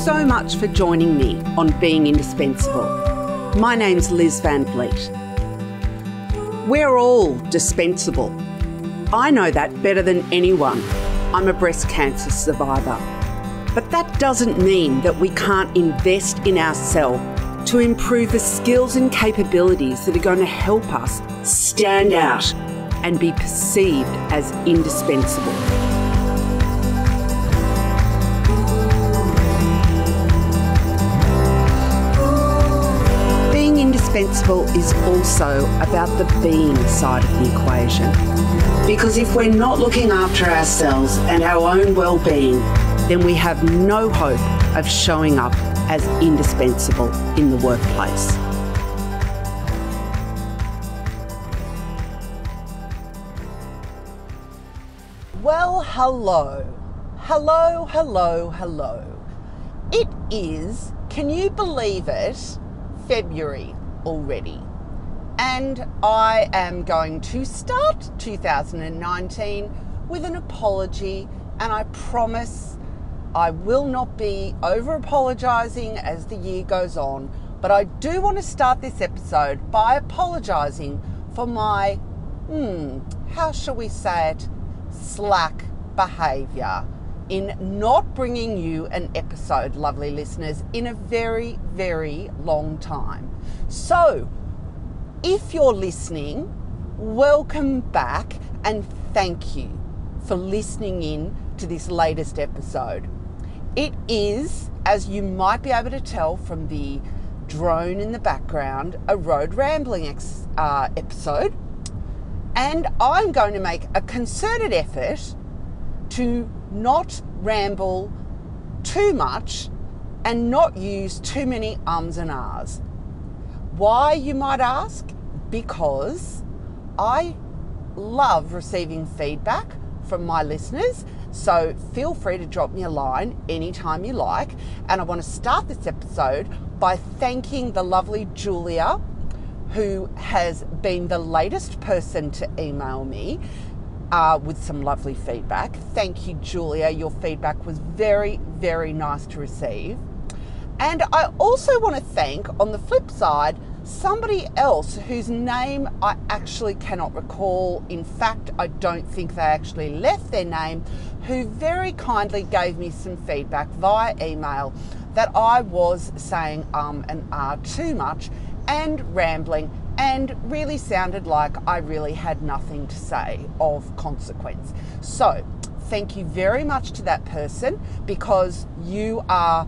so much for joining me on Being Indispensable. My name's Liz Van Vliet. We're all dispensable. I know that better than anyone. I'm a breast cancer survivor. But that doesn't mean that we can't invest in ourselves to improve the skills and capabilities that are going to help us stand out and be perceived as indispensable. Being indispensable is also about the being side of the equation. Because if we're not looking after ourselves and our own well-being, then we have no hope of showing up as indispensable in the workplace. Well, hello. It is, can you believe it, February already. And I am going to start 2019 with an apology, and I promise I will not be over-apologising as the year goes on, but I do want to start this episode by apologising for my, how shall we say it, slack behaviour in not bringing you an episode, lovely listeners, in a very, very long time. So, if you're listening, welcome back and thank you for listening in to this latest episode. It is, as you might be able to tell from the drone in the background, a road rambling episode, and I'm going to make a concerted effort to not ramble too much and not use too many ums and ahs. Why, you might ask? Because I love receiving feedback from my listeners, so feel free to drop me a line anytime you like. And I want to start this episode by thanking the lovely Julia, who has been the latest person to email me with some lovely feedback. Thank you, Julia. Your feedback was very, very nice to receive. And I also want to thank, on the flip side, somebody else whose name I actually cannot recall. In fact, I don't think they actually left their name, who very kindly gave me some feedback via email that I was saying and too much and rambling, and really sounded like I really had nothing to say of consequence. So thank you very much to that person, because you are,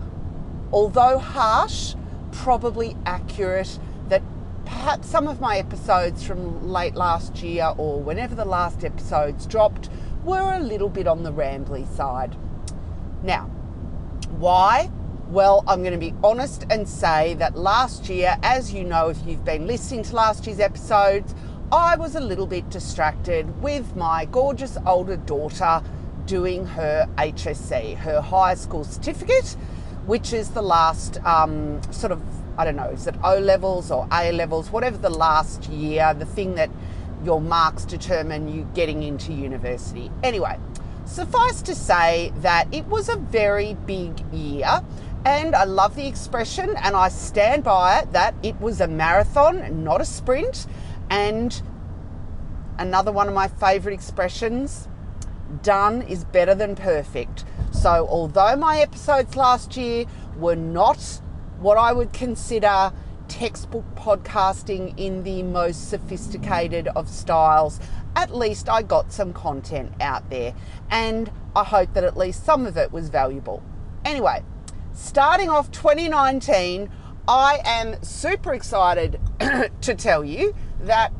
although harsh, probably accurate, that perhaps some of my episodes from late last year or whenever the last episodes dropped were a little bit on the rambly side. Now, why? Well, I'm going to be honest and say that last year, as you know, if you've been listening to last year's episodes, I was a little bit distracted with my gorgeous older daughter doing her HSC, her high school certificate, which is the last I don't know, is it O-levels or A-levels, whatever the last year, the thing that your marks determine you getting into university. Anyway, suffice to say that it was a very big year, and I love the expression, and I stand by it, that it was a marathon, not a sprint. And another one of my favourite expressions, done is better than perfect. So although my episodes last year were not what I would consider textbook podcasting in the most sophisticated of styles, at least I got some content out there, and I hope that at least some of it was valuable. Anyway, starting off 2019, I am super excited to tell you that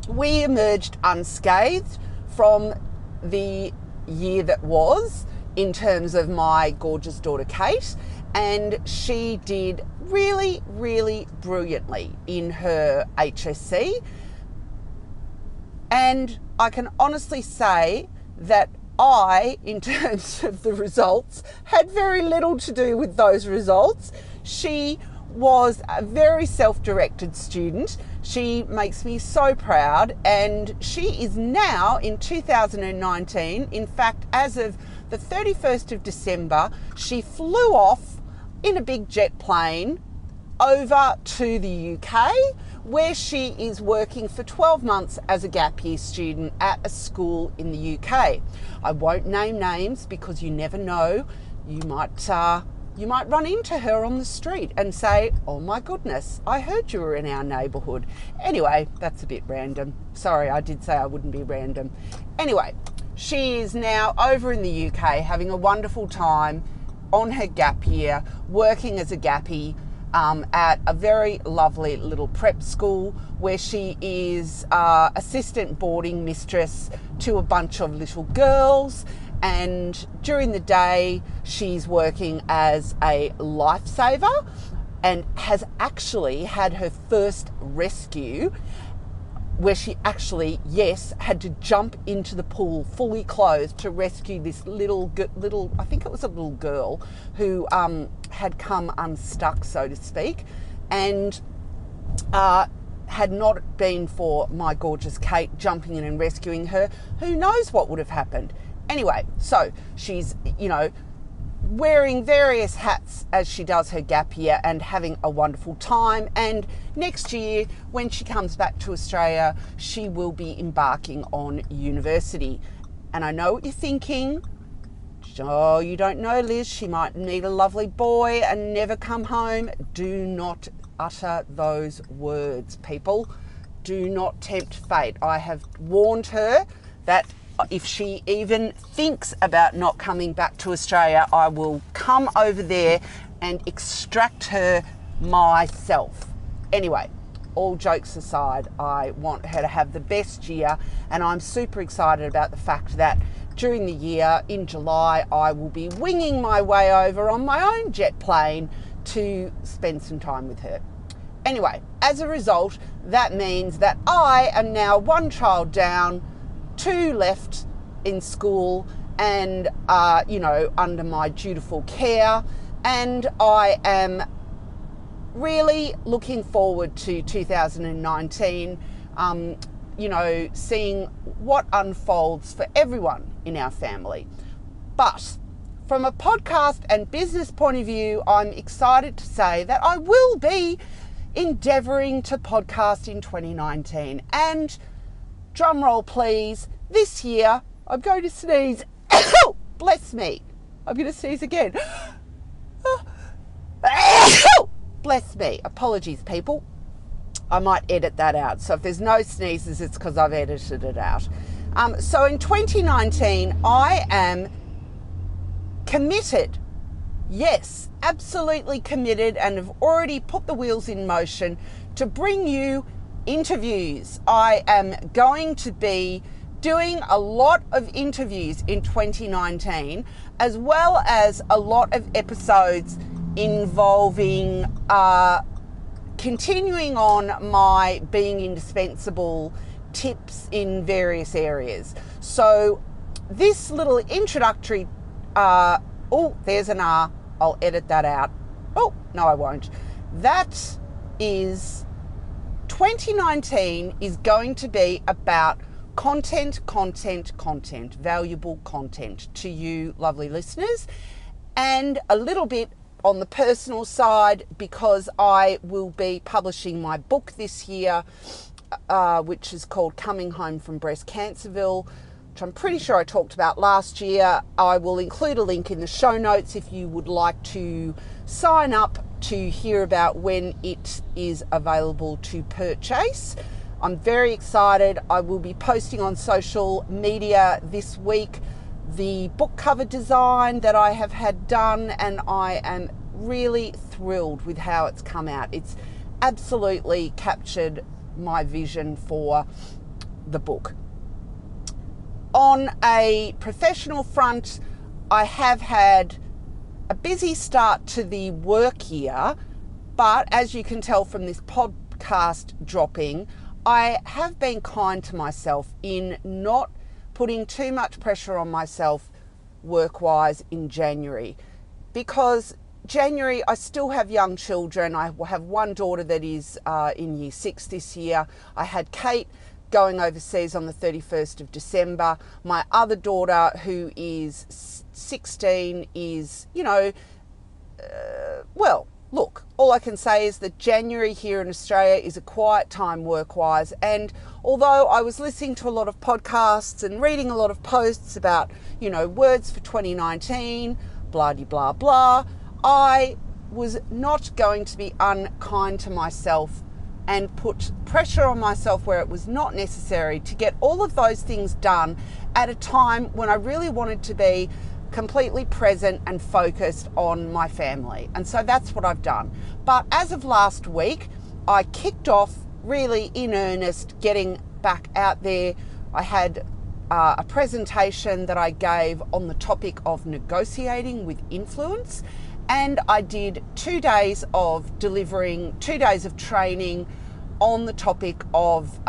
we emerged unscathed from the year that was, in terms of my gorgeous daughter Kate, and she did really, really brilliantly in her HSC. And I can honestly say that I, in terms of the results, had very little to do with those results. She was a very self-directed student. She makes me so proud, and she is now in 2019, in fact, as of the 31st of December, she flew off in a big jet plane over to the UK, where she is working for 12 months as a gap year student at a school in the UK. I won't name names because you never know. You might run into her on the street and say, oh my goodness, I heard you were in our neighbourhood. Anyway, that's a bit random. Sorry, I did say I wouldn't be random. Anyway, she is now over in the UK having a wonderful time on her gap year, working as a gappie at a very lovely little prep school where she is assistant boarding mistress to a bunch of little girls. And during the day, she's working as a lifesaver and has actually had her first rescue where she actually, yes, had to jump into the pool fully clothed to rescue this little, I think it was a little girl who had come unstuck, so to speak, and had not been for my gorgeous Kate jumping in and rescuing her, who knows what would have happened. Anyway, so she's, wearing various hats as she does her gap year and having a wonderful time. And next year, when she comes back to Australia, she will be embarking on university. And I know what you're thinking. Oh, you don't know, Liz. She might meet a lovely boy and never come home. Do not utter those words, people. Do not tempt fate. I have warned her that if she even thinks about not coming back to Australia, I will come over there and extract her myself. Anyway, all jokes aside, I want her to have the best year, and I'm super excited about the fact that during the year, in July, I will be winging my way over on my own jet plane to spend some time with her. Anyway, as a result, that means that I am now one child down, 2 left in school and, under my dutiful care. And I am really looking forward to 2019, seeing what unfolds for everyone in our family. But from a podcast and business point of view, I'm excited to say that I will be endeavouring to podcast in 2019. And drum roll, please. This year, I'm going to sneeze. Bless me. I'm going to sneeze again. Bless me. Apologies, people. I might edit that out. So if there's no sneezes, it's because I've edited it out. So in 2019, I am committed. Yes, absolutely committed, and have already put the wheels in motion to bring you interviews. I am going to be doing a lot of interviews in 2019, as well as a lot of episodes involving continuing on my being indispensable tips in various areas. So this little introductory, there's an R, I'll edit that out. Oh, no, I won't. That is 2019 is going to be about content, valuable content to you lovely listeners, and a little bit on the personal side because I will be publishing my book this year, which is called Coming Home from Breast Cancerville, which I'm pretty sure I talked about last year. I will include a link in the show notes if you would like to sign up to hear about when it is available to purchase. I'm very excited. I will be posting on social media this week the book cover design that I have had done, and I am really thrilled with how it's come out. It's absolutely captured my vision for the book. On a professional front, I have had a busy start to the work year, but as you can tell from this podcast dropping, I have been kind to myself in not putting too much pressure on myself work-wise in January, because January I still have young children. I have one daughter that is in year 6 this year. I had Kate going overseas on the 31st of December. My other daughter, who is 16, is, well, look, all I can say is that January here in Australia is a quiet time work-wise, and although I was listening to a lot of podcasts and reading a lot of posts about, words for 2019, blah, blah, I was not going to be unkind to myself and put pressure on myself where it was not necessary to get all of those things done at a time when I really wanted to be completely present and focused on my family. And so that's what I've done. But as of last week, I kicked off really in earnest getting back out there. I had a presentation that I gave on the topic of negotiating with influence, and I did 2 days of delivering, 2 days of training on the topic of,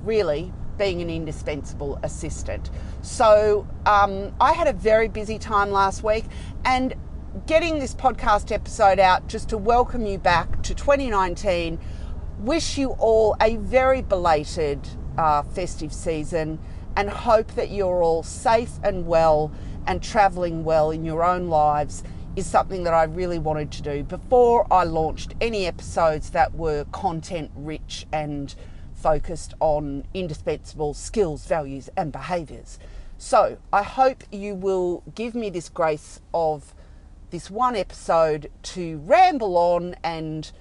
really being an indispensable assistant. So I had a very busy time last week, and getting this podcast episode out just to welcome you back to 2019, wish you all a very belated festive season, and hope that you're all safe and well and travelling well in your own lives is something that I really wanted to do before I launched any episodes that were content rich and focused on indispensable skills, values and behaviours. So I hope you will give me this grace of this one episode to ramble on and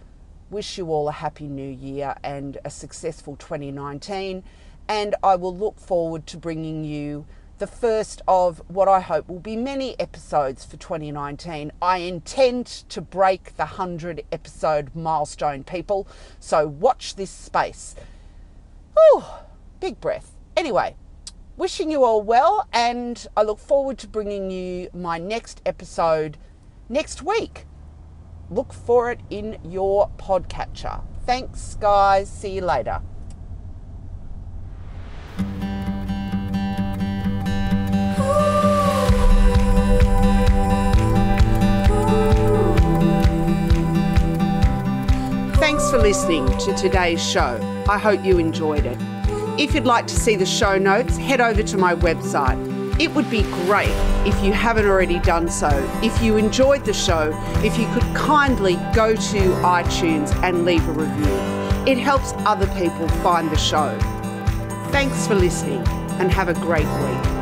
wish you all a happy new year and a successful 2019. And I will look forward to bringing you the first of what I hope will be many episodes for 2019. I intend to break the 100 episode milestone, people. So watch this space. Oh, big breath. Anyway, wishing you all well, and I look forward to bringing you my next episode next week. Look for it in your podcatcher. Thanks, guys. See you later. Thanks for listening to today's show. I hope you enjoyed it. If you'd like to see the show notes, head over to my website. It would be great if you haven't already done so. If you enjoyed the show, if you could kindly go to iTunes and leave a review. It helps other people find the show. Thanks for listening and have a great week.